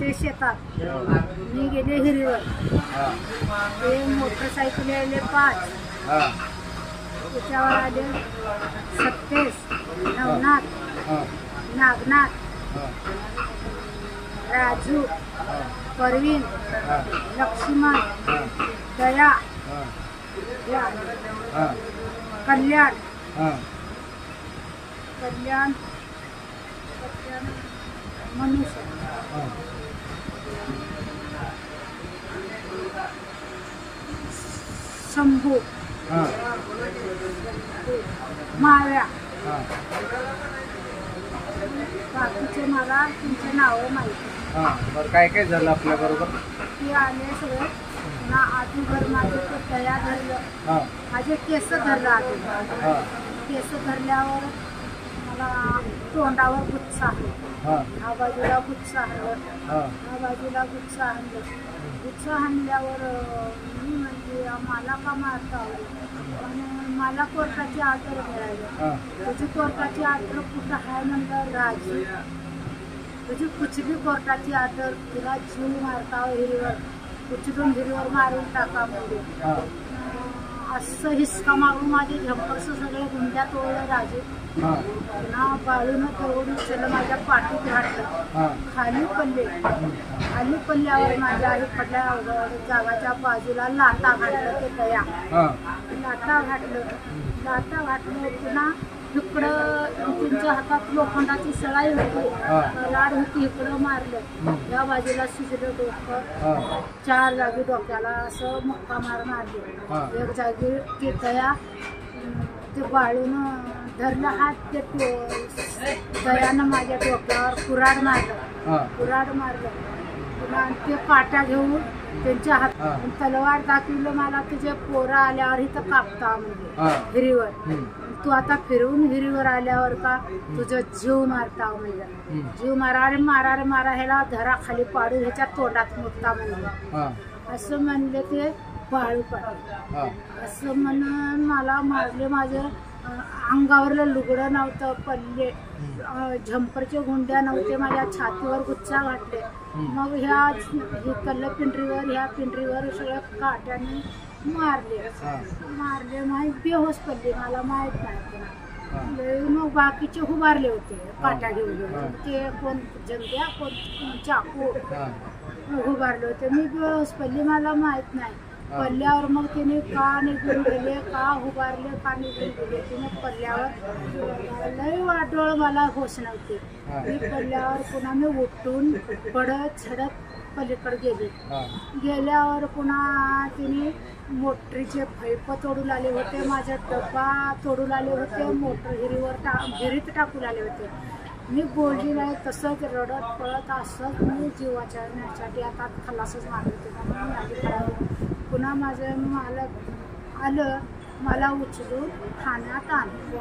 ते शेतात, मी गेले हिरीवर. ते मोटरसायकल आले 5, त्याच्यावर आले सत्तेश, नवनाथ, नागनाथ, राजू, परवीन, लक्ष्मण, दया, कल्याण, कल्याण, मनुष्य, शंभू, माव्या. बाकीचे मला तुमचे नाव माहिती. बरं, काय काय झालं आपल्या बरोबर? ते आले सगळे ना. आधीभर माझे ते दया धरलं, माझे केस धरलं. आधी केस धरल्यावर मला तोंडावर गुच्छ आणलं, ह्या बाजूला गुच्छ आणलं, ह्या बाजूला गुच्छ आणलं. गुच्छ आणल्यावर मी म्हणजे मला का मारता आणि मला कोर्टाची आदर मिळाली. तुझी कोर्टाची आदर कुठं आहे म्हणलं? राजू, तुझी कुठली कोर्टाची आदर? तुला जीव मारता हिरीवर, कुठून हिरीवर मारून टाका म्हणजे. असं हिसका मारून माझे झंपर्स सगळे गुंड्या तोडलं राजू. ना बाळून तोडून सगळं माझ्या पाठीत घातलं. खाली पडले. खाली पडल्यावर माझ्या आई पडल्या जागाच्या बाजूला लाटा घातलं. ते दया लाटा घातलं. लाटा घातलं पुन्हा इकडं त्यांच्या हातात लोखंडाची सळाई होती, लाड होती. इकडं मारलं, या बाजूला सुजलं डोकं. 4 जागी डोक्याला असं मुक्का मार मारले. एक जागी ते दया ते बाळून धरलं हात. ते दयानं माझ्या डोक्यावर कुऱ्हाड मारलं. कुऱ्हाड मारलं पुन्हा ते काट्या घेऊन त्यांच्या हात तलवार दाखवलं. मला तुझे पोरं आल्यावर इथं कापता म्हणजे हिरीवर. तू आता फिरवून हिरीवर आल्यावर का तुझं जीव मारता म्हणजे. जीव मारा रे मारा रे मारा, ह्याला धरा खाली पाडू, ह्याच्या तोंडात मुक्ता म्हणलं. असं म्हणले ते बाळू पाटील. असं म्हणून मला मारले. माझं अंगावरलं लुगडं नव्हतं, पल्ले झंपरचे गुंड्या नव्हते, माझ्या छातीवर गुच्छा घातले. मग ह्या कल्ल पिंढरीवर, ह्या पिंढरीवर सगळ्या काट्याने मारले. माहीत बेहोश पडले, मला माहीत नाही. मग बाकीचे उभारले होते काट्या घेऊन. ते कोण जंग्या कोण चाकू उभारले होते. मी बेहोश पडली, मला माहीत नाही. पडल्यावर मग तिने का निघून गेले, का उभारले, का निघून गेले. तिने पडल्यावर लई वाटोळ मला होश नव्हते. मी पडल्यावर पुन्हा मी उठून पडत छडत पलीकडे गेले. गेल्यावर पुन्हा तिने मोटरीचे पाईप तोडून आले होते, माझा डब्बा तोडून आले होते, मोटर हिरीत टाकून आले होते. मी बोलली नाही, तसंच रडत पळत असंच मी जीवाच्या न्यासाठी आता खलासच मारले होते. पुन्हा माझं मालक आलं, मला उचलून ठाण्यात आणलं.